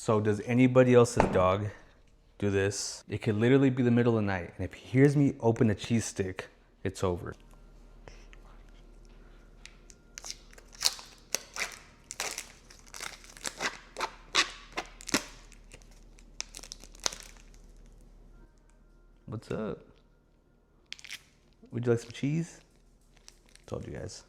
So does anybody else's dog do this? It could literally be the middle of the night, and if he hears me open a cheese stick, it's over. What's up? Would you like some cheese? Told you guys.